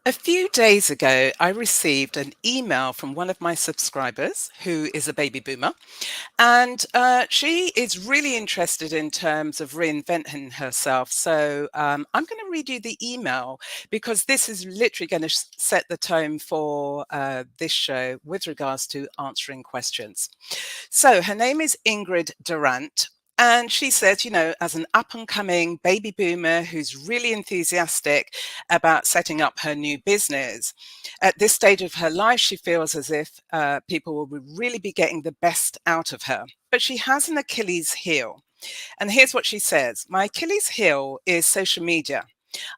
A few days ago, I received an email from one of my subscribers who is a baby boomer, and she is really interested in terms of reinventing herself. So I'm going to read you the email because this is literally going to set the tone for this show with regards to answering questions. So her name is Ingrid Durant. And she says, as an up and coming baby boomer who's really enthusiastic about setting up her new business, at this stage of her life, she feels as if people will really be getting the best out of her. But she has an Achilles heel. And here's what she says: my Achilles heel is social media.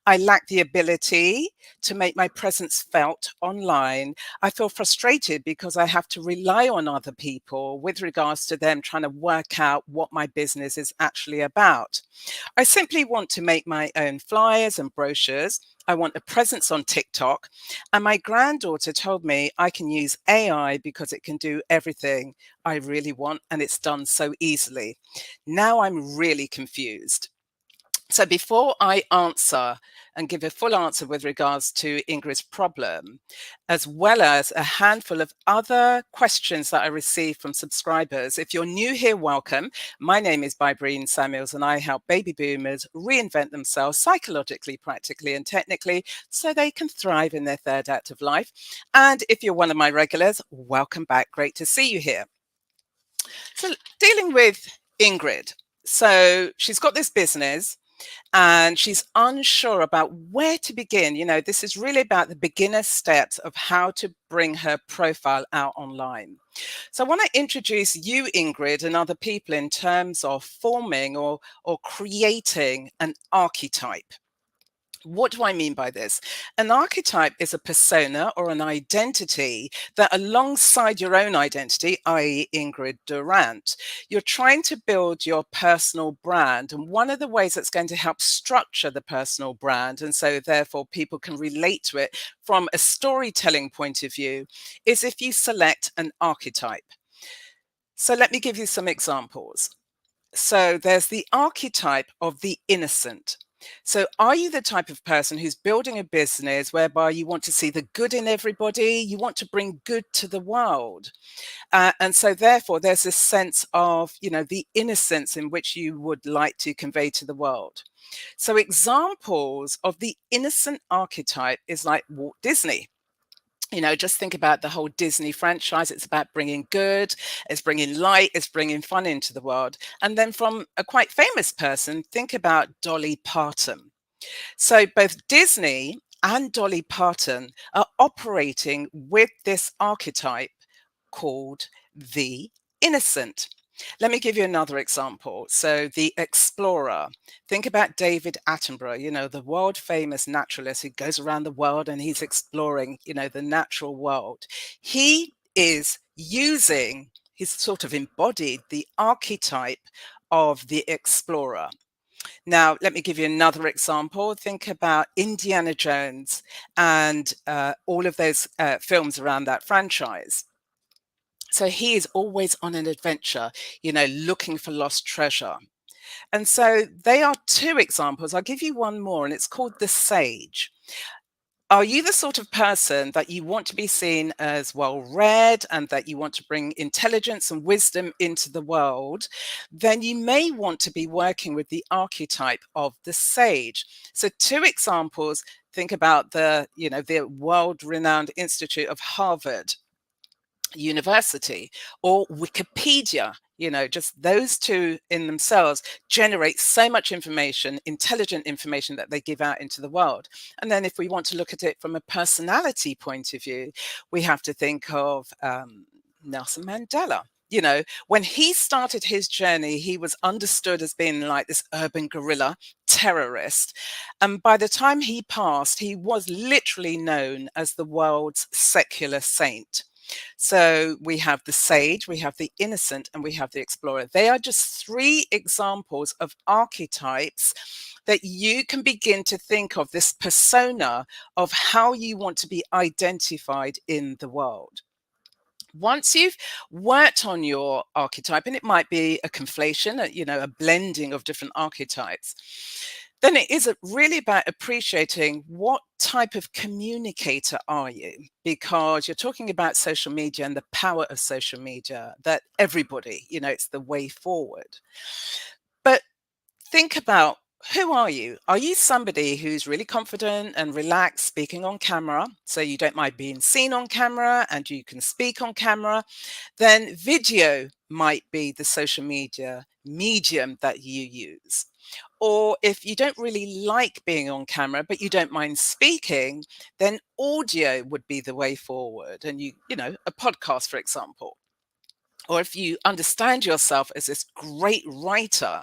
I lack the ability to make my presence felt online. I feel frustrated because I have to rely on other people with regards to them trying to work out what my business is actually about. I simply want to make my own flyers and brochures. I want a presence on TikTok. And my granddaughter told me I can use AI because it can do everything I really want, and it's done so easily. Now I'm really confused. So before I answer and give a full answer with regards to Ingrid's problem, as well as a handful of other questions that I received from subscribers, if you're new here, welcome. My name is Bybreen Samuels, and I help baby boomers reinvent themselves psychologically, practically, and technically so they can thrive in their third act of life. And if you're one of my regulars, welcome back. Great to see you here. So dealing with Ingrid. So she's got this business and she's unsure about where to begin. This is really about the beginner steps of how to bring her profile out online. So I want to introduce you, Ingrid, and other people in terms of forming or creating an archetype. What do I mean by this? An archetype is a persona or an identity that, alongside your own identity, i.e., Ingrid Durant, you're trying to build your personal brand. And one of the ways that's going to help structure the personal brand, and so therefore people can relate to it from a storytelling point of view, is if you select an archetype. So let me give you some examples. So there's the archetype of the innocent. So are you the type of person who's building a business whereby you want to see the good in everybody? You want to bring good to the world. And so therefore there's this sense of, the innocence in which you would like to convey to the world. So examples of the innocent archetype is like Walt Disney. Just think about the whole Disney franchise. It's about bringing good, it's bringing light, it's bringing fun into the world. And then from a quite famous person, think about Dolly Parton. So both Disney and Dolly Parton are operating with this archetype called the innocent. Let me give you another example. So the explorer. Think about David Attenborough, the world famous naturalist who goes around the world and he's exploring, the natural world. He is he's sort of embodied the archetype of the explorer. Now, let me give you another example. Think about Indiana Jones and all of those films around that franchise. So he is always on an adventure, looking for lost treasure. And so they are two examples. I'll give you one more, and it's called the sage. Are you the sort of person that you want to be seen as well read and that you want to bring intelligence and wisdom into the world? Then you may want to be working with the archetype of the sage. So two examples. Think about the world-renowned Institute of Harvard University or Wikipedia. Just those two in themselves generate so much information, intelligent information that they give out into the world. And then if we want to look at it from a personality point of view, we have to think of Nelson Mandela. When he started his journey, he was understood as being like this urban guerrilla terrorist. And by the time he passed, he was literally known as the world's secular saint. So we have the sage, we have the innocent, and we have the explorer. They are just three examples of archetypes that you can begin to think of, this persona of how you want to be identified in the world. Once you've worked on your archetype, and it might be a conflation, a blending of different archetypes, then it is really about appreciating what type of communicator are you, because you're talking about social media and the power of social media, that everybody, it's the way forward. But think about, who are you? Are you somebody who's really confident and relaxed speaking on camera, so you don't mind being seen on camera and you can speak on camera? Then video might be the social media medium that you use. Or if you don't really like being on camera, but you don't mind speaking, then audio would be the way forward. And a podcast, for example. Or if you understand yourself as this great writer,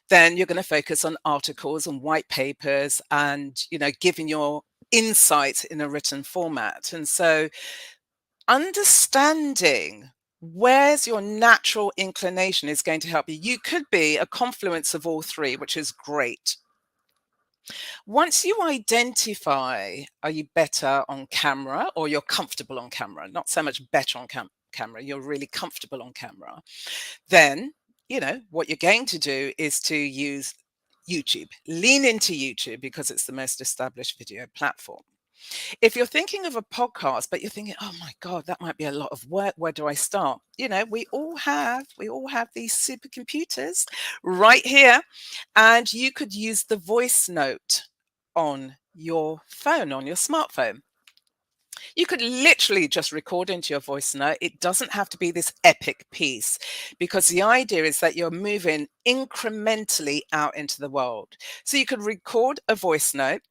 then you're going to focus on articles and white papers and, giving your insights in a written format. And so understanding where's your natural inclination is going to help you. You could be a confluence of all three, which is great. Once you identify, are you better on camera or you're comfortable on camera, not so much better on camera, you're really comfortable on camera, then, what you're going to do is to use YouTube, lean into YouTube because it's the most established video platform. If you're thinking of a podcast, but you're thinking, oh my God, that might be a lot of work. Where do I start? We all have these supercomputers right here, and you could use the voice note on your phone, on your smartphone. You could literally just record into your voice note. It doesn't have to be this epic piece, because the idea is that you're moving incrementally out into the world. So you could record a voice note,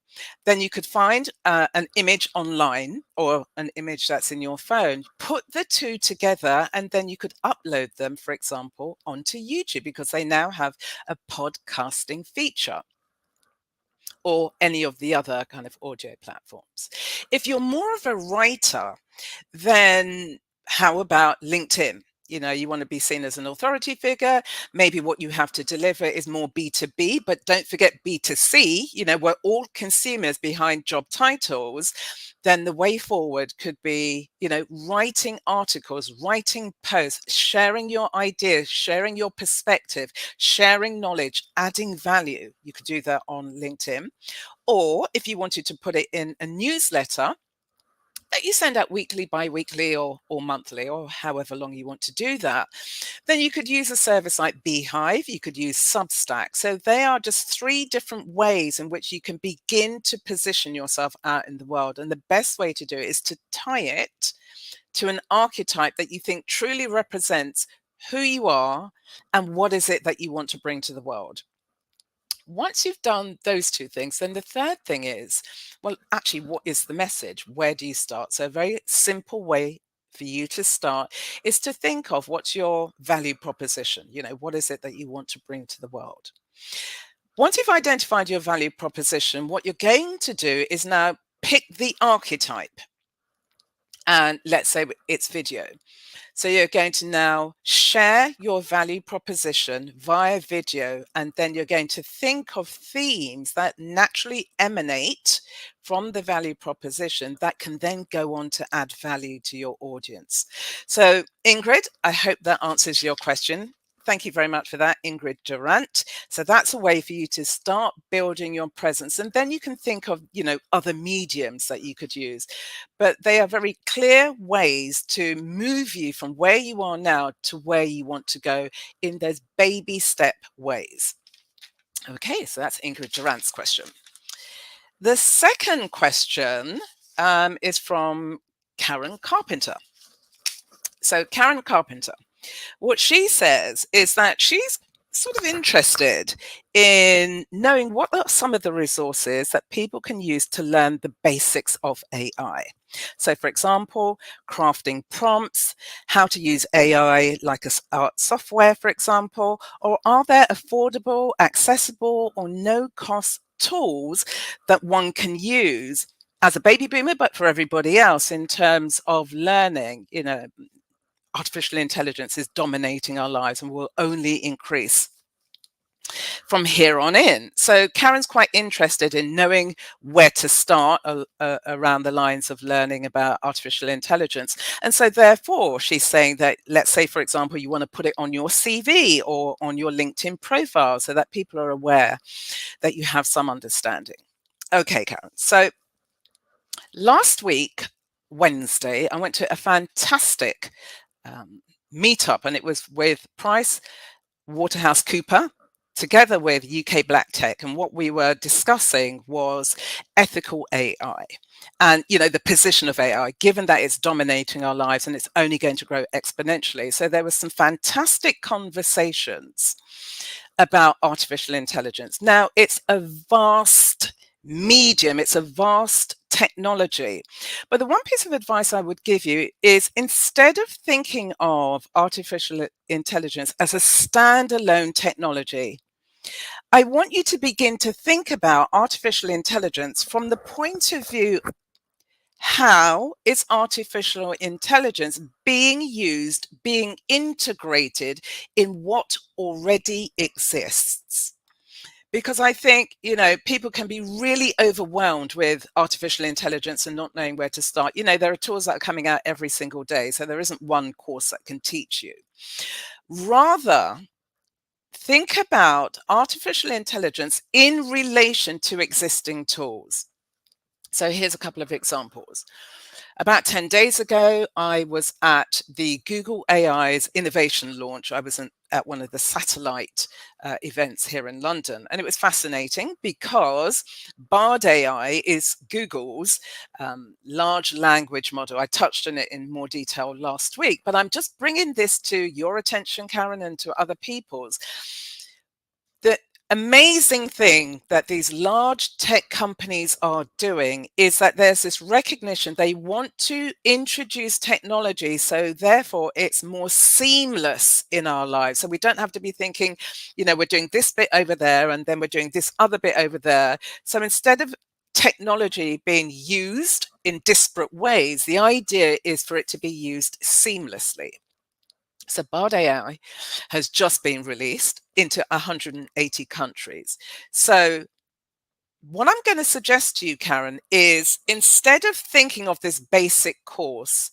then you could find an image online or an image that's in your phone, put the two together, and then you could upload them, for example, onto YouTube, because they now have a podcasting feature, or any of the other kind of audio platforms. If you're more of a writer, then how about LinkedIn? You want to be seen as an authority figure. Maybe what you have to deliver is more B2B, but don't forget B2C. We're all consumers behind job titles. Then the way forward could be, writing articles, writing posts, sharing your ideas, sharing your perspective, sharing knowledge, adding value. You could do that on LinkedIn. Or if you wanted to put it in a newsletter that you send out weekly, bi-weekly, or monthly, or however long you want to do that, then you could use a service like Beehive. You could use Substack. So they are just three different ways in which you can begin to position yourself out in the world. And the best way to do it is to tie it to an archetype that you think truly represents who you are and what is it that you want to bring to the world. Once you've done those two things, then the third thing is, well, actually, what is the message? Where do you start? So a very simple way for you to start is to think of, what's your value proposition? What is it that you want to bring to the world? Once you've identified your value proposition, what you're going to do is now pick the archetype. And let's say it's video. So you're going to now share your value proposition via video, and then you're going to think of themes that naturally emanate from the value proposition that can then go on to add value to your audience. So Ingrid, I hope that answers your question. Thank you very much for that, Ingrid Durant. So that's a way for you to start building your presence. And then you can think of, other mediums that you could use. But they are very clear ways to move you from where you are now to where you want to go in those baby step ways. Okay, so that's Ingrid Durant's question. The second question is from Karen Carpenter. So Karen Carpenter, what she says is that she's sort of interested in knowing what are some of the resources that people can use to learn the basics of AI. So, for example, crafting prompts, how to use AI like art software, for example, or are there affordable, accessible, or no-cost tools that one can use as a baby boomer, but for everybody else in terms of learning? Artificial intelligence is dominating our lives and will only increase. from here on in. So Karen's quite interested in knowing where to start around the lines of learning about artificial intelligence. And so therefore, she's saying that, let's say, for example, you want to put it on your CV or on your LinkedIn profile so that people are aware that you have some understanding. Okay, Karen. So last week, Wednesday, I went to a fantastic meetup, and it was with Price Waterhouse Cooper together with UK Black Tech. And what we were discussing was ethical AI and, you know, the position of AI, given that it's dominating our lives and it's only going to grow exponentially. So there were some fantastic conversations about artificial intelligence. Now, it's a vast medium, it's a vast technology. But the one piece of advice I would give you is, instead of thinking of artificial intelligence as a standalone technology, I want you to begin to think about artificial intelligence from the point of view: how is artificial intelligence being used, being integrated in what already exists? Because I think, you know, people can be really overwhelmed with artificial intelligence and not knowing where to start. You know, there are tools that are coming out every single day, so there isn't one course that can teach you. Rather, think about artificial intelligence in relation to existing tools. So here's a couple of examples. About 10 days ago, I was at the Google AI's innovation launch. I was at one of the satellite events here in London. And it was fascinating because Bard AI is Google's large language model. I touched on it in more detail last week, but I'm just bringing this to your attention, Karen, and to other people's. The amazing thing that these large tech companies are doing is that there's this recognition they want to introduce technology, so therefore it's more seamless in our lives. So we don't have to be thinking, you know, we're doing this bit over there and then we're doing this other bit over there. So instead of technology being used in disparate ways, the idea is for it to be used seamlessly. So Bard AI has just been released into 180 countries. So what I'm going to suggest to you, Karen, is, instead of thinking of this basic course,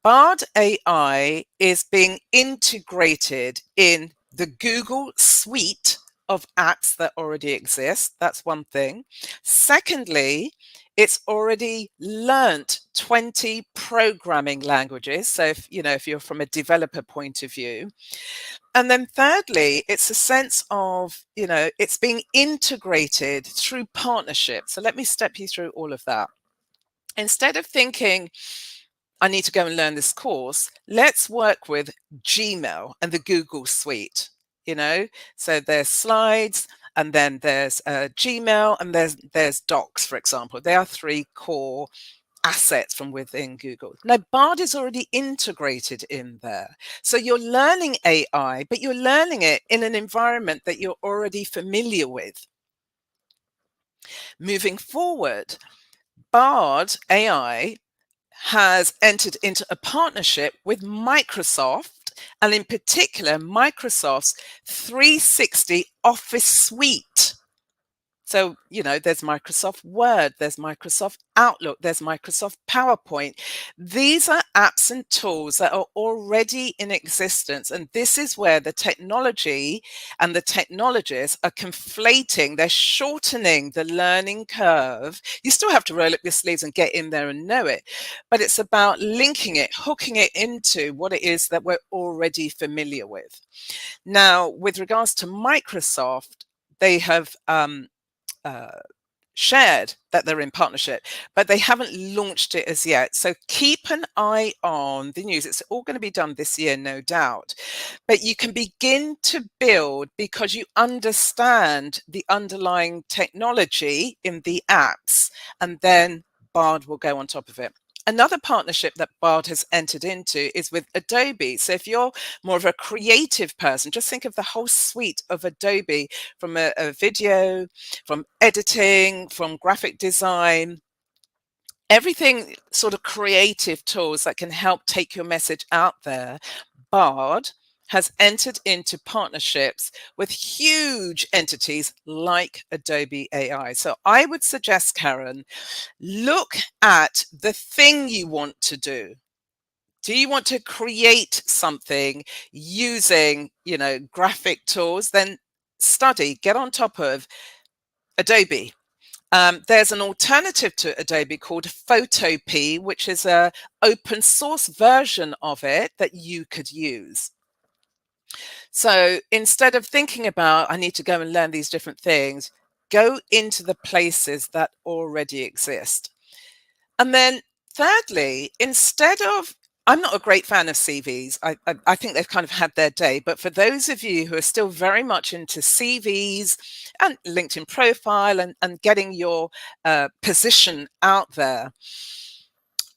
Bard AI is being integrated in the Google suite of apps that already exist. That's one thing. Secondly, it's already learnt 20 programming languages. So if, you know, if you're from a developer point of view. And then thirdly, it's a sense of, you know, it's being integrated through partnership. So let me step you through all of that. Instead of thinking, I need to go and learn this course, let's work with Gmail and the Google suite, you know? So there's slides, and then there's Gmail, and there's Docs, for example. They are three core assets from within Google. Now, Bard is already integrated in there. So you're learning AI, but you're learning it in an environment that you're already familiar with. Moving forward, Bard AI has entered into a partnership with Microsoft, and in particular, Microsoft's 360 Office Suite. So, you know, there's Microsoft Word, there's Microsoft Outlook, there's Microsoft PowerPoint. These are apps and tools that are already in existence. And this is where the technology and the technologists are conflating, they're shortening the learning curve. You still have to roll up your sleeves and get in there and know it, but it's about linking it, hooking it into what it is that we're already familiar with. Now, with regards to Microsoft, they have shared that they're in partnership, but they haven't launched it as yet. So keep an eye on the news. It's all going to be done this year, no doubt. But you can begin to build because you understand the underlying technology in the apps, and then Bard will go on top of it. Another partnership that Bard has entered into is with Adobe. So if you're more of a creative person, just think of the whole suite of Adobe, from a video, from editing, from graphic design, everything sort of creative tools that can help take your message out there. Bard has entered into partnerships with huge entities like Adobe AI. So I would suggest, Karen, look at the thing you want to do. Do you want to create something using, graphic tools? Then study, get on top of Adobe. There's an alternative to Adobe called Photopea, which is a open source version of it that you could use. So instead of thinking about, I need to go and learn these different things, go into the places that already exist. And then thirdly, instead of, I'm not a great fan of CVs. I think they've kind of had their day. But for those of you who are still very much into CVs and LinkedIn profile and getting your position out there,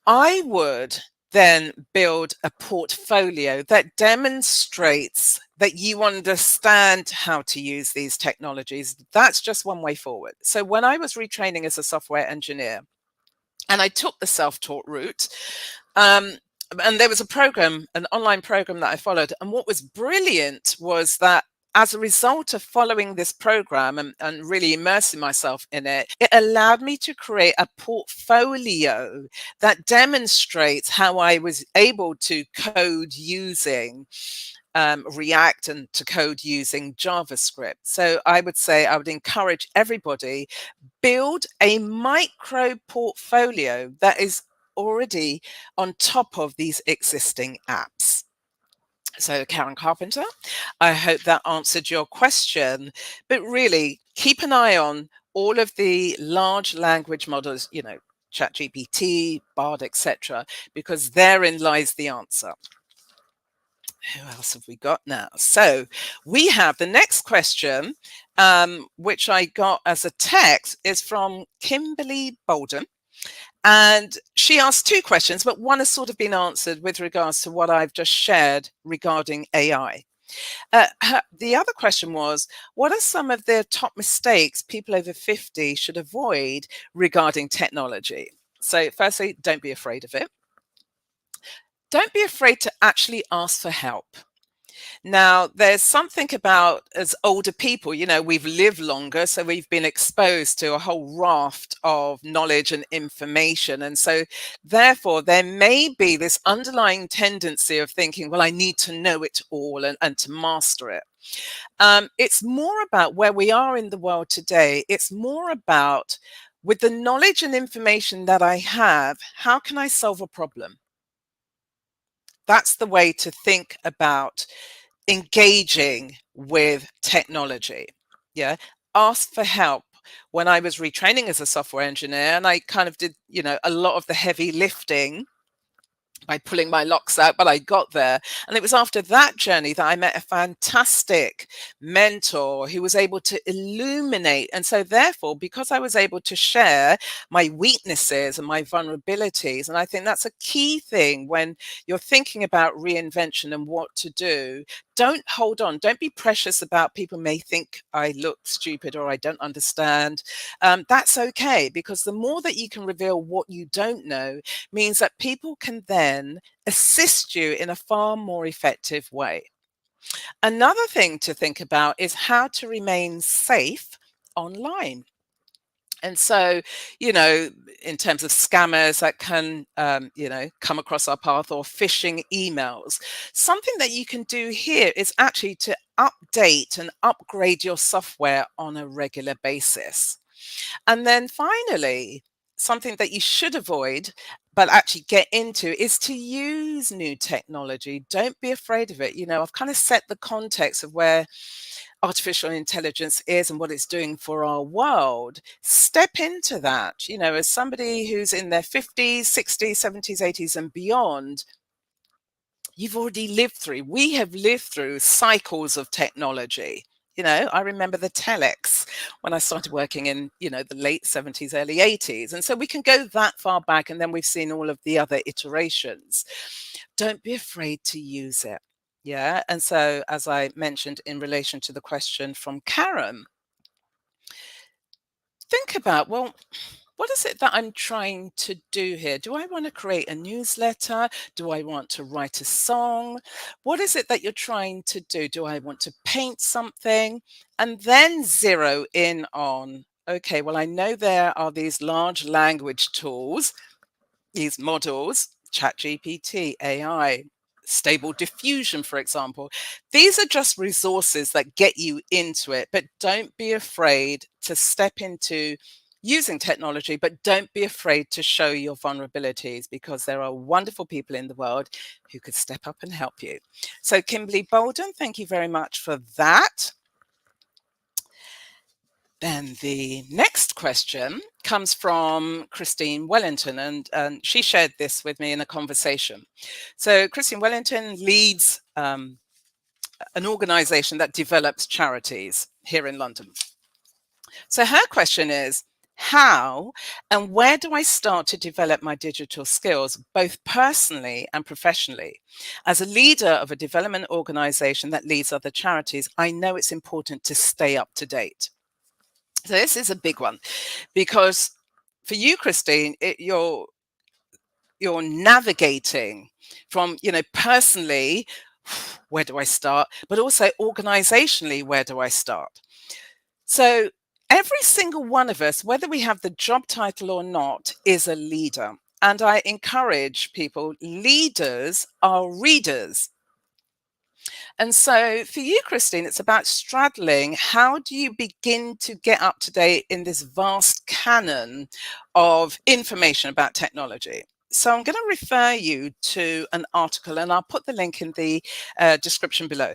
I would then build a portfolio that demonstrates that you understand how to use these technologies. That's just one way forward. So when I was retraining as a software engineer, and I took the self-taught route. And there was a program, an online program that I followed. And what was brilliant was that as a result of following this program and really immersing myself in it, it allowed me to create a portfolio that demonstrates how I was able to code using React and to code using JavaScript. So I would say I would encourage everybody, build a micro portfolio that is already on top of these existing apps. So Karen Carpenter, I hope that answered your question, but really keep an eye on all of the large language models, ChatGPT, Bard, etc., because therein lies the answer. Who else have we got now? So we have the next question, which I got as a text, is from Kimberly Bolden. And she asked two questions, but one has sort of been answered with regards to what I've just shared regarding AI. The other question was, what are some of the top mistakes people over 50 should avoid regarding technology? So firstly, don't be afraid of it. Don't be afraid to actually ask for help. Now, there's something about as older people, we've lived longer, so we've been exposed to a whole raft of knowledge and information. And so, therefore, there may be this underlying tendency of thinking, well, I need to know it all and to master it. It's more about where we are in the world today. It's more about, with the knowledge and information that I have, how can I solve a problem? That's the way to think about engaging with technology. Yeah. Ask for help. When I was retraining as a software engineer, and I kind of did, a lot of the heavy lifting by pulling my locks out, but I got there. And it was after that journey that I met a fantastic mentor who was able to illuminate. And so therefore, because I was able to share my weaknesses and my vulnerabilities, and I think that's a key thing when you're thinking about reinvention and what to do, don't hold on. Don't be precious about people may think I look stupid or I don't understand. That's okay, because the more that you can reveal what you don't know means that people can then assist you in a far more effective way. Another thing to think about is how to remain safe online. And so, in terms of scammers that can, come across our path, or phishing emails, something that you can do here is actually to update and upgrade your software on a regular basis. And then finally, something that you should avoid, but actually get into, is to use new technology. Don't be afraid of it. I've kind of set the context of where artificial intelligence is and what it's doing for our world. Step into that, as somebody who's in their 50s, 60s, 70s, 80s, and beyond. You've already lived through, we have lived through cycles of technology. I remember the telex when I started working in, the late 70s, early 80s. And so we can go that far back, and then we've seen all of the other iterations. Don't be afraid to use it. Yeah. And so, as I mentioned in relation to the question from Karen, think about, well, what is it that I'm trying to do here? Do I want to create a newsletter? Do I want to write a song? What is it that you're trying to do? Do I want to paint something? And then zero in on, okay, well, I know there are these large language tools, these models, ChatGPT, AI, Stable Diffusion, for example. These are just resources that get you into it, but don't be afraid to step into using technology, but don't be afraid to show your vulnerabilities, because there are wonderful people in the world who could step up and help you. So Kimberly Bolden, thank you very much for that. Then the next question comes from Christine Wellington, and she shared this with me in a conversation. So Christine Wellington leads an organization that develops charities here in London. So her question is, how and where do I start to develop my digital skills, both personally and professionally? As a leader of a development organization that leads other charities, I know it's important to stay up to date. So this is a big one, because for you, Christine, you're navigating from, personally, where do I start? But also organizationally, where do I start? So every single one of us, whether we have the job title or not, is a leader. And I encourage people, leaders are readers. And so for you, Christine, it's about straddling. How do you begin to get up to date in this vast canon of information about technology? So I'm going to refer you to an article, and I'll put the link in the description below.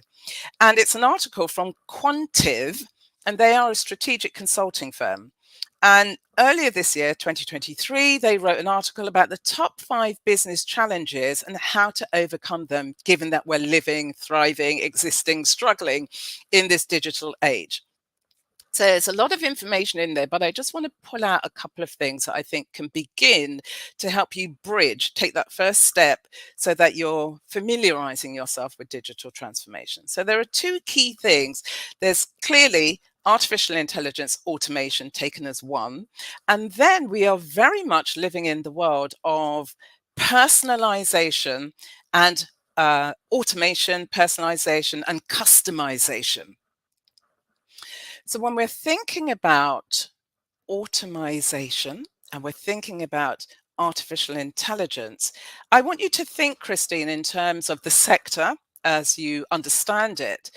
And it's an article from Quantive, and they are a strategic consulting firm. And earlier this year, 2023, they wrote an article about the top 5 business challenges and how to overcome them, given that we're living, thriving, existing, struggling in this digital age. So there's a lot of information in there, but I just want to pull out a couple of things that I think can begin to help you bridge, take that first step so that you're familiarizing yourself with digital transformation. So there are 2 key things. There's clearly artificial intelligence automation taken as one. And then we are very much living in the world of personalization and automation, personalization, and customization. So when we're thinking about automation and we're thinking about artificial intelligence, I want you to think, Christine, in terms of the sector as you understand it.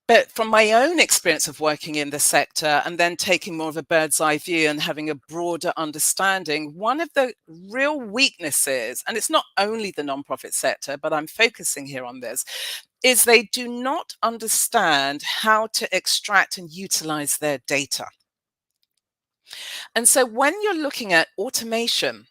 But from my own experience of working in the sector and then taking more of a bird's eye view and having a broader understanding, one of the real weaknesses, and it's not only the nonprofit sector, but I'm focusing here on this, is they do not understand how to extract and utilize their data. And so when you're looking at automation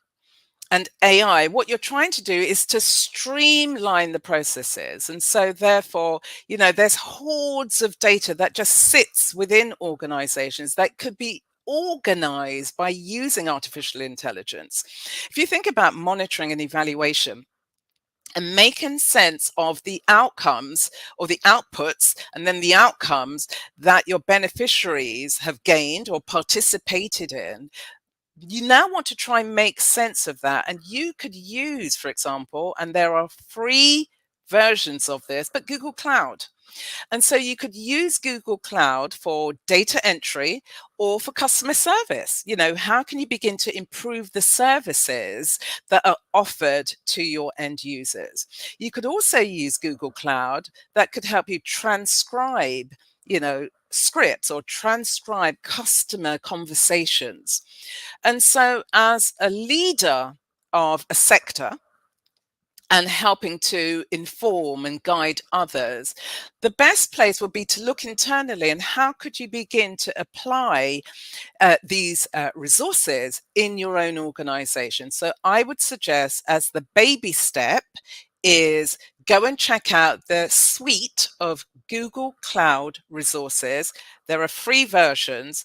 and AI, what you're trying to do is to streamline the processes. And so therefore, there's hordes of data that just sits within organizations that could be organized by using artificial intelligence. If you think about monitoring and evaluation, and making sense of the outcomes or the outputs and then the outcomes that your beneficiaries have gained or participated in, you now want to try and make sense of that. And you could use, for example, and there are free versions of this, but Google Cloud. And so you could use Google Cloud for data entry or for customer service. How can you begin to improve the services that are offered to your end users? You could also use Google Cloud that could help you transcribe, scripts or transcribe customer conversations. And so as a leader of a sector, and helping to inform and guide others, the best place would be to look internally and how could you begin to apply these resources in your own organization. So I would suggest, as the baby step, is go and check out the suite of Google Cloud resources. There are free versions.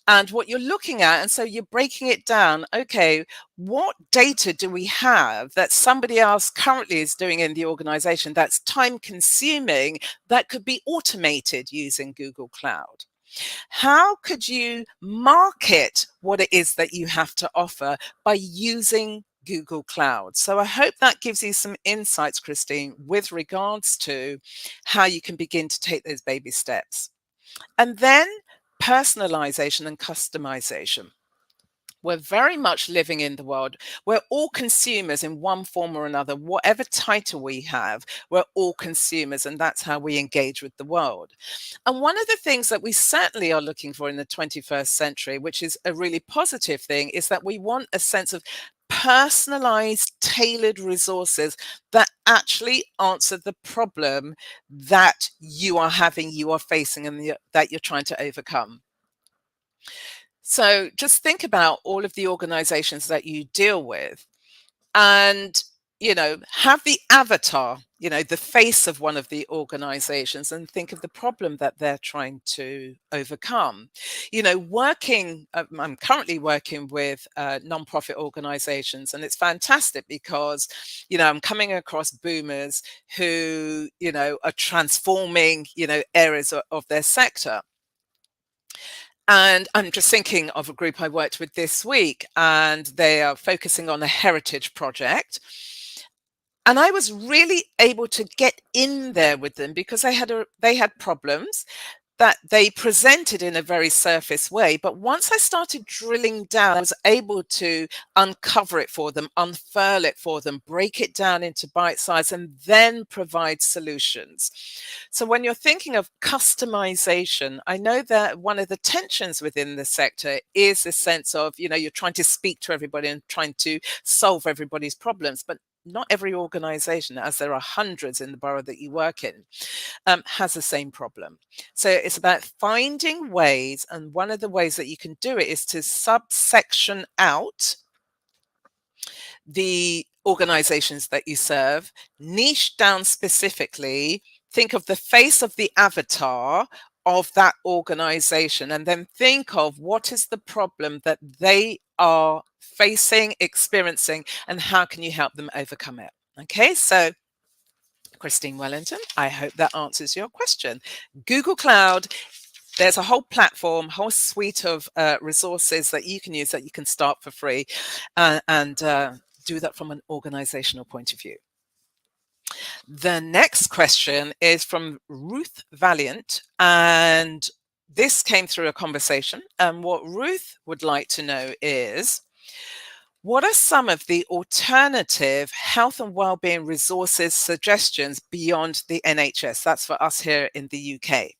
And what you're looking at, and so you're breaking it down, okay, what data do we have that somebody else currently is doing in the organization that's time consuming, that could be automated using Google Cloud? How could you market what it is that you have to offer by using Google Cloud? So I hope that gives you some insights, Christine, with regards to how you can begin to take those baby steps. And then personalization and customization. We're very much living in the world. We're all consumers in one form or another. Whatever title we have, we're all consumers, and that's how we engage with the world. And one of the things that we certainly are looking for in the 21st century, which is a really positive thing, is that we want a sense of personalized, tailored resources that actually answer the problem that you are having, you are facing, and that you're trying to overcome. So just think about all of the organizations that you deal with and, have the avatar, the face of one of the organizations and think of the problem that they're trying to overcome. I'm currently working with nonprofit organizations, and it's fantastic because, I'm coming across boomers who, are transforming, areas of their sector. And I'm just thinking of a group I worked with this week, and they are focusing on a heritage project. And I was really able to get in there with them because they had problems that they presented in a very surface way. But once I started drilling down, I was able to uncover it for them, unfurl it for them, break it down into bite size, and then provide solutions. So when you're thinking of customization, I know that one of the tensions within the sector is this sense of, you're trying to speak to everybody and trying to solve everybody's problems, but not every organization, as there are hundreds in the borough that you work in, has the same problem. So it's about finding ways, and one of the ways that you can do it is to subsection out the organizations that you serve, niche down specifically, think of the face of the avatar of that organization, and then think of what is the problem that they are facing, experiencing, and how can you help them overcome it. Okay, so Christine Wellington, I hope that answers your question. Google Cloud, there's a whole platform, whole suite of resources that you can use that you can start for free and do that from an organizational point of view. The next question is from Ruth Valiant, and this came through a conversation. And what Ruth would like to know is, what are some of the alternative health and wellbeing resources suggestions beyond the NHS? That's for us here in the UK.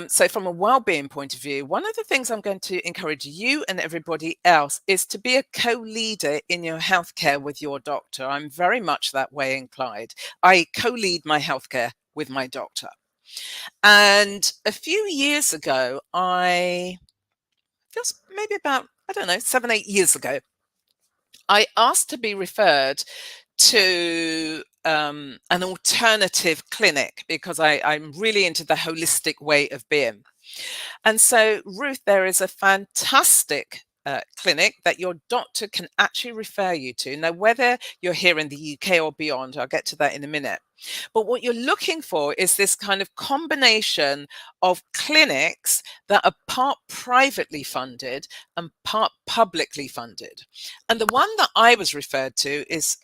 So from a wellbeing point of view, one of the things I'm going to encourage you and everybody else is to be a co-leader in your healthcare with your doctor. I'm very much that way inclined. I co-lead my healthcare with my doctor. And a few years ago, feels maybe about, I don't know, 7, 8 years ago, I asked to be referred to an alternative clinic because I'm really into the holistic way of being. And so, Ruth, there is a fantastic clinic that your doctor can actually refer you to. Now, whether you're here in the UK or beyond, I'll get to that in a minute. But what you're looking for is this kind of combination of clinics that are part privately funded and part publicly funded. And the one that I was referred to is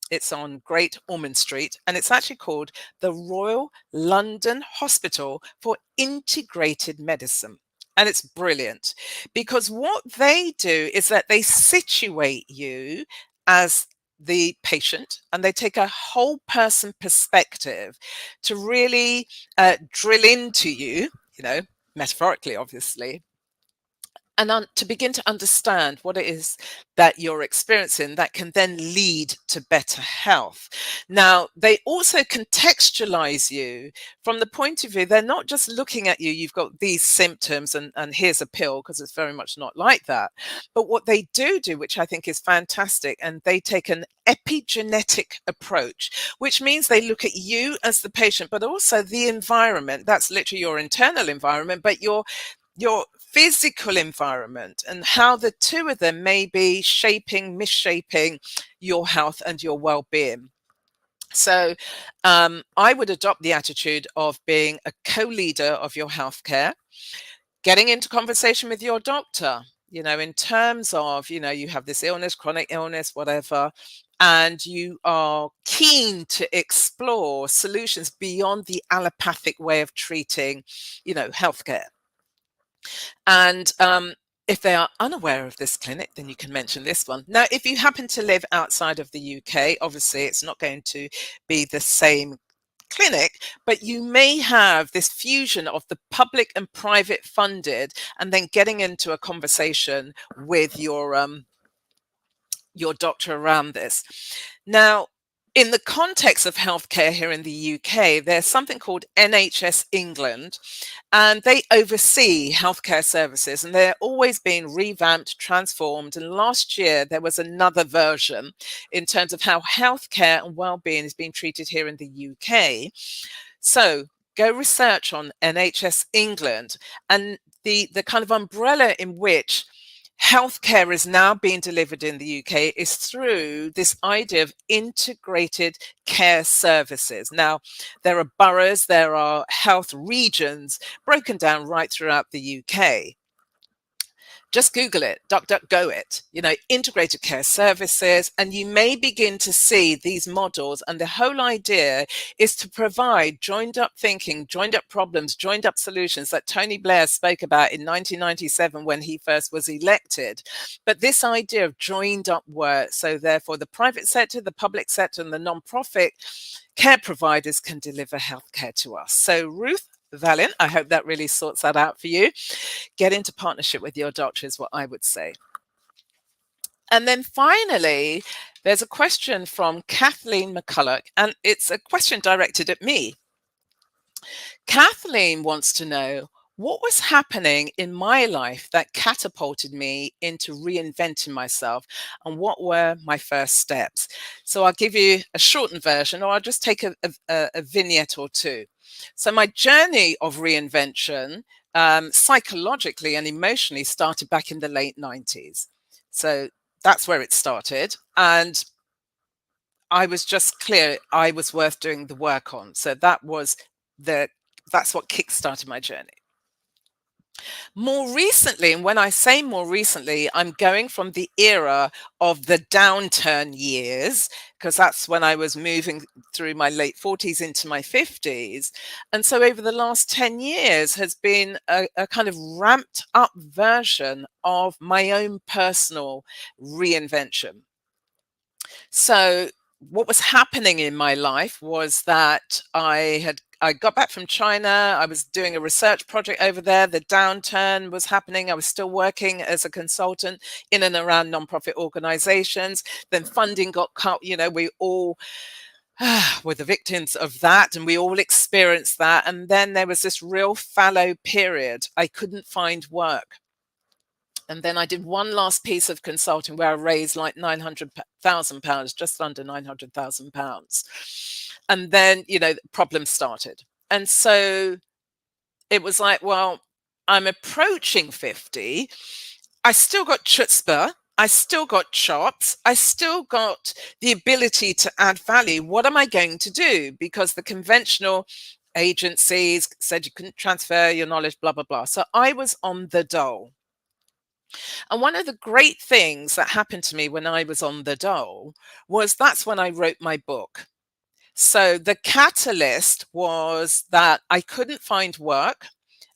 it's on Great Ormond Street, and it's actually called the Royal London Hospital for Integrated Medicine. And it's brilliant because what they do is that they situate you as the patient, and they take a whole person perspective to really drill into you, metaphorically, obviously, and to begin to understand what it is that you're experiencing that can then lead to better health. Now, they also contextualize you from the point of view, they're not just looking at you, you've got these symptoms and here's a pill, because it's very much not like that. But what they do, which I think is fantastic, and they take an epigenetic approach, which means they look at you as the patient, but also the environment. That's literally your internal environment, but your physical environment, and how the two of them may be shaping, misshaping your health and your well-being. So I would adopt the attitude of being a co-leader of your healthcare, getting into conversation with your doctor, in terms of, you have this illness, chronic illness, whatever, and you are keen to explore solutions beyond the allopathic way of treating, healthcare. And if they are unaware of this clinic, then you can mention this one. Now, if you happen to live outside of the UK, obviously it's not going to be the same clinic, but you may have this fusion of the public and private funded, and then getting into a conversation with your doctor around this. Now, in the context of healthcare here in the UK, there's something called NHS England, and they oversee healthcare services, and they're always being revamped, transformed. And last year, there was another version in terms of how healthcare and well-being is being treated here in the UK. So go research on NHS England and the kind of umbrella in which healthcare is now being delivered in the UK is through this idea of integrated care services. Now, there are boroughs, there are health regions broken down right throughout the UK. Just Google it, DuckDuckGo it, integrated care services, and you may begin to see these models. And the whole idea is to provide joined up thinking, joined up problems, joined up solutions that Tony Blair spoke about in 1997 when he first was elected. But this idea of joined up work, so therefore the private sector, the public sector, and the non-profit care providers can deliver healthcare to us. So Ruth Valiant, I hope that really sorts that out for you. Get into partnership with your doctor is what I would say. And then finally, there's a question from Kathleen McCulloch, and it's a question directed at me. Kathleen wants to know, what was happening in my life that catapulted me into reinventing myself, and what were my first steps? So I'll give you a shortened version, or I'll just take a vignette or two. So my journey of reinvention, psychologically and emotionally, started back in the late 90s. So that's where it started. And I was just clear I was worth doing the work on. So that's what kickstarted my journey. More recently, and when I say more recently, I'm going from the era of the downturn years, because that's when I was moving through my late 40s into my 50s. And so over the last 10 years has been a kind of ramped up version of my own personal reinvention. So what was happening in my life was that I got back from China. I was doing a research project over there. The downturn was happening. I was still working as a consultant in and around nonprofit organizations. Then funding got cut. We all were the victims of that, and we all experienced that. And then there was this real fallow period. I couldn't find work. And then I did one last piece of consulting where I raised like £900,000, just under £900,000. And then, problems started. And so it was like, well, I'm approaching 50. I still got chutzpah. I still got chops. I still got the ability to add value. What am I going to do? Because the conventional agencies said you couldn't transfer your knowledge, blah, blah, blah. So I was on the dole. And one of the great things that happened to me when I was on the dole was that's when I wrote my book. So the catalyst was that I couldn't find work.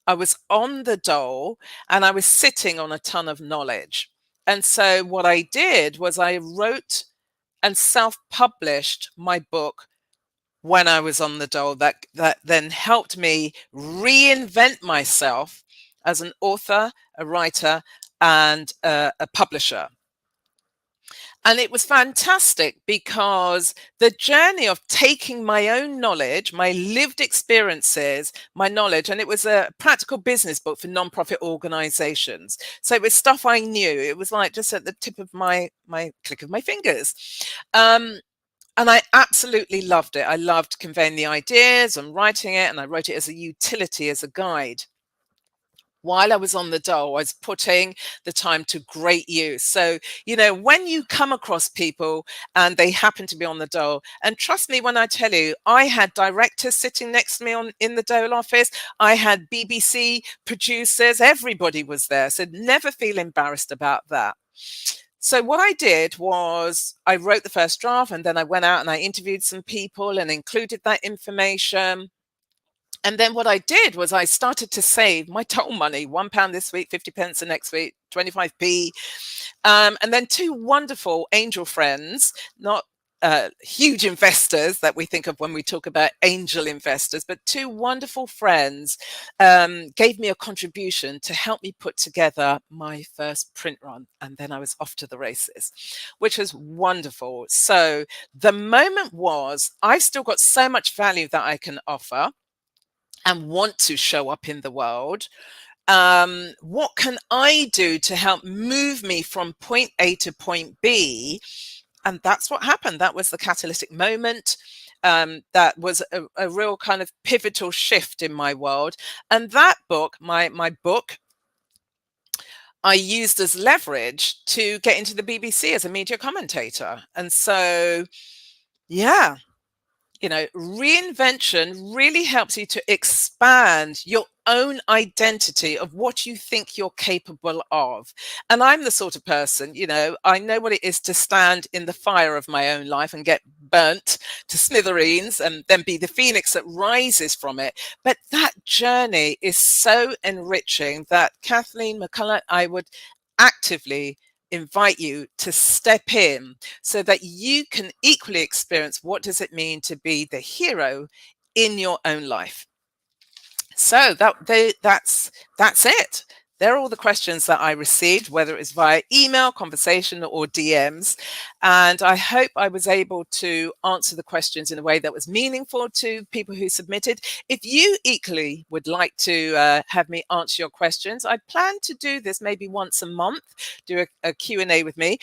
I was on the dole and I was sitting on a ton of knowledge. And so what I did was I wrote and self-published my book when I was on the dole. That then helped me reinvent myself as an author, a writer, and a publisher. And it was fantastic because the journey of taking my own knowledge, my lived experiences, my knowledge, and it was a practical business book for nonprofit organizations. So it was stuff I knew. It was like just at the tip of my click of my fingers. And I absolutely loved it. I loved conveying the ideas and writing it, and I wrote it as a utility, as a guide. while I was on the dole, I was putting the time to great use. So, when you come across people and they happen to be on the dole, and trust me when I tell you, I had directors sitting next to me in the dole office. I had BBC producers, everybody was there. So never feel embarrassed about that. So what I did was I wrote the first draft, and then I went out and I interviewed some people and included that information. And then what I did was I started to save my toll money, £1 this week, 50 pence the next week, 25p. And then two wonderful angel friends, not huge investors that we think of when we talk about angel investors, but two wonderful friends gave me a contribution to help me put together my first print run. And then I was off to the races, which was wonderful. So the moment was, I've still got so much value that I can offer and want to show up in the world. What can I do to help move me from point A to point B? And that's what happened. That was the catalytic moment. That was a real kind of pivotal shift in my world. And that book, my book, I used as leverage to get into the BBC as a media commentator. And so, yeah, reinvention really helps you to expand your own identity of what you think you're capable of. And I'm the sort of person, I know what it is to stand in the fire of my own life and get burnt to smithereens and then be the phoenix that rises from it. But that journey is so enriching that, Kathleen McCullough, I would actively invite you to step in so that you can equally experience what does it mean to be the hero in your own life. So that's it. They're all the questions that I received, whether it was via email, conversation, or DMs. And I hope I was able to answer the questions in a way that was meaningful to people who submitted. If you equally would like to have me answer your questions, I plan to do this maybe once a month, do a Q&A with me.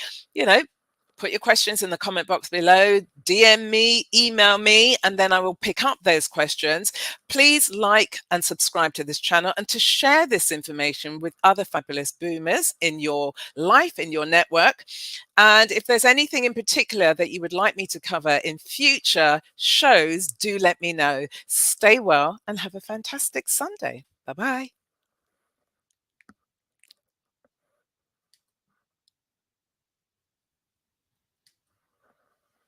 Put your questions in the comment box below, DM me, email me, and then I will pick up those questions. Please like and subscribe to this channel, and to share this information with other fabulous boomers in your life, in your network. And if there's anything in particular that you would like me to cover in future shows, do let me know. Stay well and have a fantastic Sunday. Bye-bye.